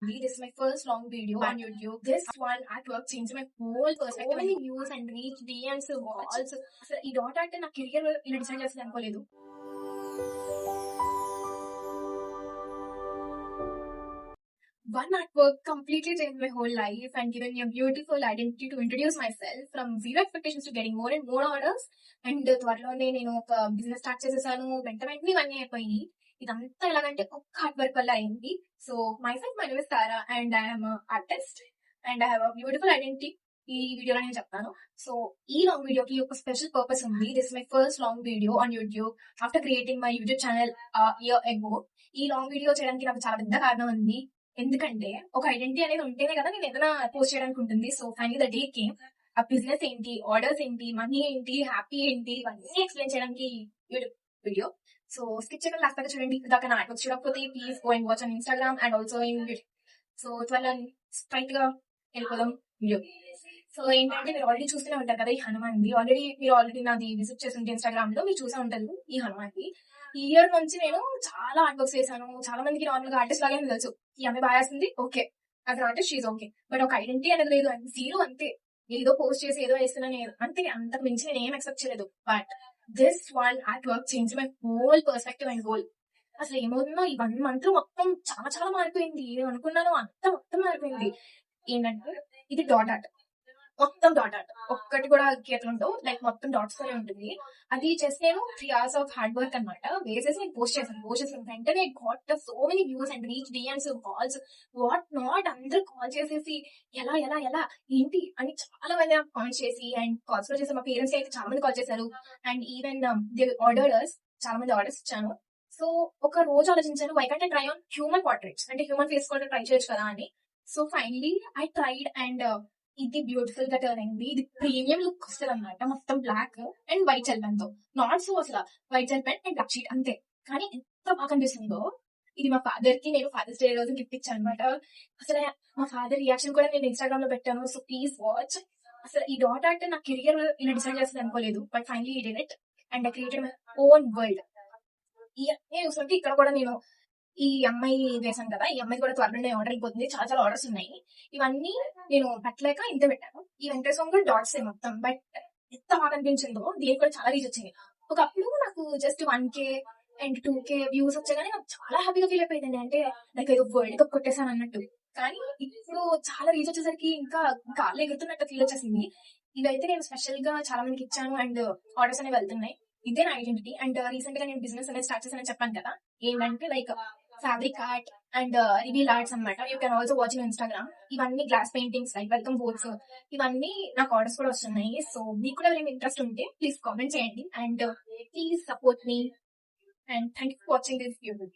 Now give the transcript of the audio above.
This is my first long video on YouTube. This one artwork changed my whole perspective. So many views and reach, DMs, calls. అసలు ఈ dot art నా career ఇలా decide చేస్తుంది అనుకోలేదు. One artwork completely changed my whole life and given me a beautiful identity to introduce myself from zero expectations to getting more and more orders. And త్వరలోనే నేను ఒక business start చేసేసాను. వెంటనే ఇవన్నీ అయిపోయి ఇదంతా ఎలాగంటే ఒక్క హార్డ్ వర్క్ వల్ల అయింది. So my self my name is Tara and I'm artist and I have a beautiful identity. ఈ వీడియోలో నేను చెప్తాను. సో ఈ లాంగ్ వీడియోకి ఒక స్పెషల్ పర్పస్ ఉంది. This my first long video on YouTube after creating my YouTube channel year ago. ఈ long video చేయడానికి నాకు చాలా పెద్ద కారణం ఉంది. ఎందుకంటే ఒక ఐడెంటిటీ అనేది ఉంటేనే కదా నేను ఏదైనా పోస్ట్ చేయడానికి ఉంటుంది. So final the day came. ఆ బిజినెస్ ఏంటి, ఆర్డర్స్ ఏంటి, మనీ ఏంటి, హ్యాపీ ఏంటి, ఇవన్నీ ఎక్స్ప్లెయిన్ చేయడానికి యూట్యూబ్ వీడియో. సో స్కిప్ చేయడం లాస్ట్ దాకా చూడండి. దాకా నా ఆర్ట్వర్క్స్ చూడకపోతే please go and watch on Instagram and also in YouTube. So త్వరలో స్ట్రైట్ గా వెళ్ళిపోదాం వీడియో. సో ఏంటంటే మీరు ఆల్రెడీ చూస్తూనే ఉంటారు కదా ఈ హనుమాన్ది. మీరు ఆల్రెడీ నాది విజిట్ చేసి ఉంటే ఇన్స్టాగ్రామ్ లో మీరు చూసే ఉంటారు ఈ హనుమాన్ది. ఈ ఇయర్ నుంచి నేను చాలా ఆర్ట్ వర్క్స్ చేశాను. చాలా మందికి నార్మల్ గా ఆర్టిస్ట్ లాగే తెలుసు. ఈ అమ్మాయి బాగా వేస్తుంది, ఓకే అది ఆర్టిస్ట్, షీజ్ ఓకే. బట్ ఒక ఐడెంటిటీ అనేది లేదు, జీరో అంతే. ఏదో పోస్ట్ చేసి ఏదో వేస్తున్నాను అంతే, అంతకు మించి నేను ఏం ఎక్సెప్ట్ చేయలేదు. But this one art work change my whole perspective and goal. అసలు ఏమవుతుందో ఈ 1 month మొత్తం చాలా చాలా మారిపోయింది. నేను అనుకున్నాను అంత మొత్తం మారిపోయింది. ఏంటంటే ఇది డాట్ ఆర్ట్, మొత్తం డాట్ ఆర్ట్, ఒక్కటి కూడా గీతలు ఉండవు, లైక్ మొత్తం డాట్స్ తోనే ఉంటుంది. అది జస్ట్ నేను 3 hours ఆఫ్ హార్డ్ వర్క్ అనమాట వేసేసి నేను పోస్ట్ చేసిన వెంటనే got so many views and reach, DMs, calls, what not. అందరూ కాల్ చేసేసి ఎలా ఎలా ఎలా ఏంటి అని చాలా మంది నాకు కాల్ చేసి అండ్ కాల్స్ కూడా చేసి మా పేరెంట్స్ అయితే చాలా మంది కాల్ చేశారు. అండ్ ఈవెన్ ది ఆర్డర్స్, చాలా మంది ఆర్డర్స్ ఇచ్చాను. సో ఒక రోజు ఆలోచించాను, why can't I try on human portraits, అంటే హ్యూమన్ ఫేస్ కూడా ట్రై చేయొచ్చు కదా అని. So finally I tried and ఇది బ్యూటిఫుల్ గా టర్న్ అయింది. ఇది ప్రీమియం లుక్ వస్తుంది అనమాట. మొత్తం black and white gel pen తో, నాట్ సో అసలు white gel pen and black sheet అంతే. కానీ ఎంత బాగా కనిపిస్తుందో. ఇది మా ఫాదర్ కి నేను ఫాదర్స్ డే రోజు గిఫ్ట్ ఇచ్చాను అనమాట. అసలు మా ఫాదర్ రియాక్షన్ కూడా నేను ఇన్స్టాగ్రామ్ లో పెట్టాను. So please watch. అసలు ఈ డాట్ ఆర్ట్ నా కెరియర్ ఇలా డిసైడ్ చేస్తుంది అనుకోలేదు. బట్ ఫైనలీ ఈ did it and I created my own world. నేను చూస్తుంటే ఇక్కడ కూడా నేను ఈ అమ్మాయి వేసాను కదా, ఈ అమ్మాయి కూడా త్వరలో ఆర్డర్ అయిపోతుంది. చాలా చాలా ఆర్డర్స్ ఉన్నాయి. ఇవన్నీ నేను పెట్టలేక ఇంత పెట్టాను. ఈ వెంకటేశ్వరం కూడా డాట్స్ మొత్తం. బట్ ఎంత బాగా అనిపించిందో, దీనికి కూడా చాలా రీచ్ వచ్చింది. ఒకప్పుడు నాకు just 1K and 2K views వచ్చాయి, కానీ నాకు చాలా హ్యాపీగా ఫీల్ అయిపోయింది. అంటే నాకు ఏదో వరల్డ్ కప్ కొట్టేసాను అన్నట్టు. కానీ ఇప్పుడు చాలా రీచ్ వచ్చేసరికి ఇంకా కాళ్ళు ఎగురుతున్నట్టు ఫీల్ వచ్చేసింది. ఇదైతే నేను స్పెషల్ గా చాలా మందికి ఇచ్చాను అండ్ ఆర్డర్స్ అనేవి వెళ్తున్నాయి. ఇదే నా ఐడెంటిటీ. అండ్ రీసెంట్ గా నేను బిజినెస్ అనేది స్టార్ట్ చేశానని చెప్పాను కదా, ఏంటంటే like fabric art and reveal arts అనమాట. You can also watch in Instagram. ఇవన్నీ glass paintings, like welcome boards, ఇవన్నీ నాకు ఆర్డర్స్ కూడా వస్తున్నాయి. సో మీకు కూడా ఎవరైనా ఇంట్రెస్ట్ ఉంటే ప్లీజ్ కామెంట్ చేయండి and please support me and thank you for watching this video.